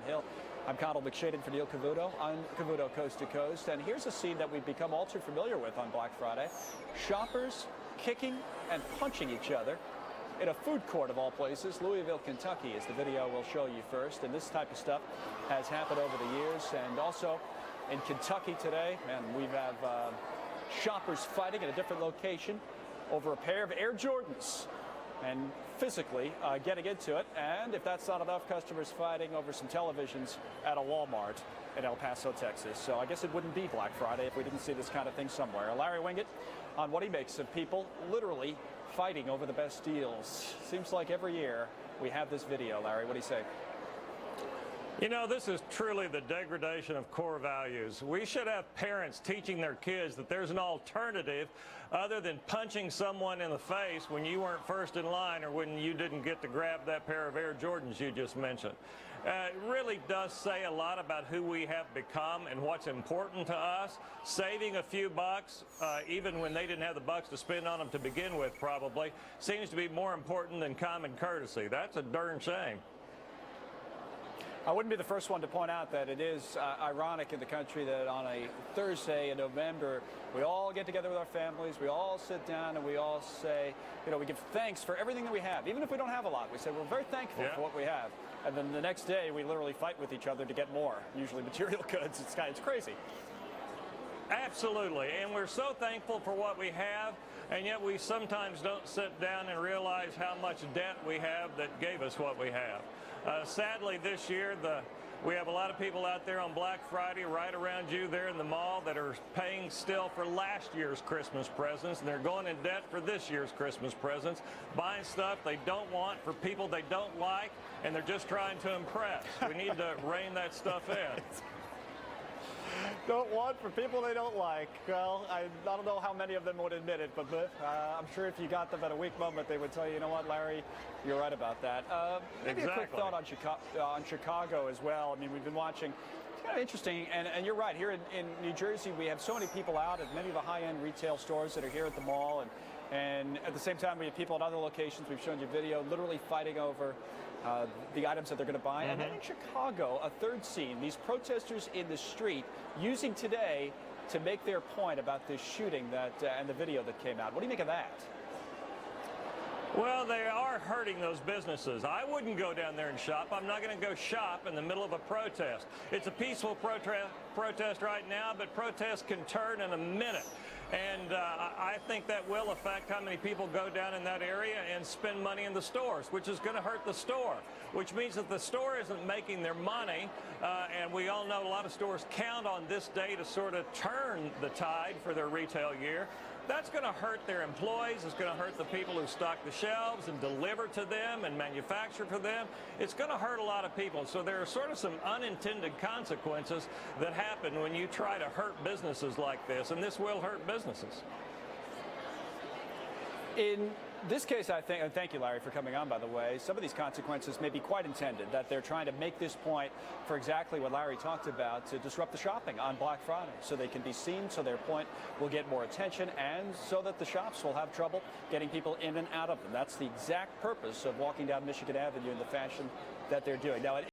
Fort Hill. I'm Connell McShaden for Neil Cavuto on Cavuto Coast to Coast. And here's a scene that we've become all too familiar with on Black Friday. Shoppers kicking and punching each other in a food court of all places. Louisville, Kentucky is the video we'll show you first. And this type of stuff has happened over the years. And also in Kentucky today, and we have shoppers fighting at a different location over a pair of Air Jordans and physically getting into it. And if that's not enough, customers fighting over some televisions at a Walmart in El Paso, Texas. So I guess it wouldn't be Black Friday if we didn't see this kind of thing somewhere. Larry Winget on what he makes of people literally fighting over the best deals. Seems like every year we have this video. Larry, what do you say? You know, this is truly the degradation of core values. We should have parents teaching their kids that there's an alternative other than punching someone in the face when you weren't first in line or when you didn't get to grab that pair of Air Jordans you just mentioned. It really does say a lot about who we have become and what's important to us. Saving a few bucks, even when they didn't have the bucks to spend on them to begin with probably, seems to be more important than common courtesy. That's a darn shame. I wouldn't be the first one to point out that it is ironic in the country that on a Thursday in November, we all get together with our families, we all sit down and we all say, you know, we give thanks for everything that we have. Even if we don't have a lot, we say we're very thankful for what we have. And then the next day, we literally fight with each other to get more, usually material goods. It's crazy. Absolutely, and we're so thankful for what we have, and yet we sometimes don't sit down and realize how much debt we have that gave us what we have. Sadly, this year, we have a lot of people out there on Black Friday right around you there in the mall that are paying still for last year's Christmas presents, and they're going in debt for this year's Christmas presents, buying stuff they don't want for people they don't like, and they're just trying to impress. We need to rein that stuff in. Don't want for people they don't like. Well, I don't know how many of them would admit it, but I'm sure if you got them at a weak moment, they would tell you, you know what, Larry, you're right about that. Maybe Exactly. A quick thought on Chicago as well. I mean, we've been watching. It's kind of interesting, and you're right. Here in New Jersey, we have so many people out at many of the high-end retail stores that are here at the mall, and at the same time, we have people at other locations. We've shown you video, literally fighting over the items that they're going to buy. And then in Chicago, a third scene, these protesters in the street using today to make their point about this shooting and the video that came out. What do you make of that? Well, they are hurting those businesses. I wouldn't go down there and shop. I'm not going to go shop in the middle of a protest. It's a peaceful protest right now, but protests can turn in a minute. And I think that will affect how many people go down in that area and spend money in the stores, which is going to hurt the store, which means that the store isn't making their money. And we all know a lot of stores count on this day to sort of turn the tide for their retail year. That's going to hurt their employees. It's going to hurt the people who stock the shelves and deliver to them and manufacture for them. It's going to hurt a lot of people. So there are sort of some unintended consequences that happen when you try to hurt businesses like this, and this will hurt businesses. In this case, I think, and thank you, Larry, for coming on, by the way, some of these consequences may be quite intended, that they're trying to make this point for exactly what Larry talked about, to disrupt the shopping on Black Friday so they can be seen, so their point will get more attention, and so that the shops will have trouble getting people in and out of them. That's the exact purpose of walking down Michigan Avenue in the fashion that they're doing. Now,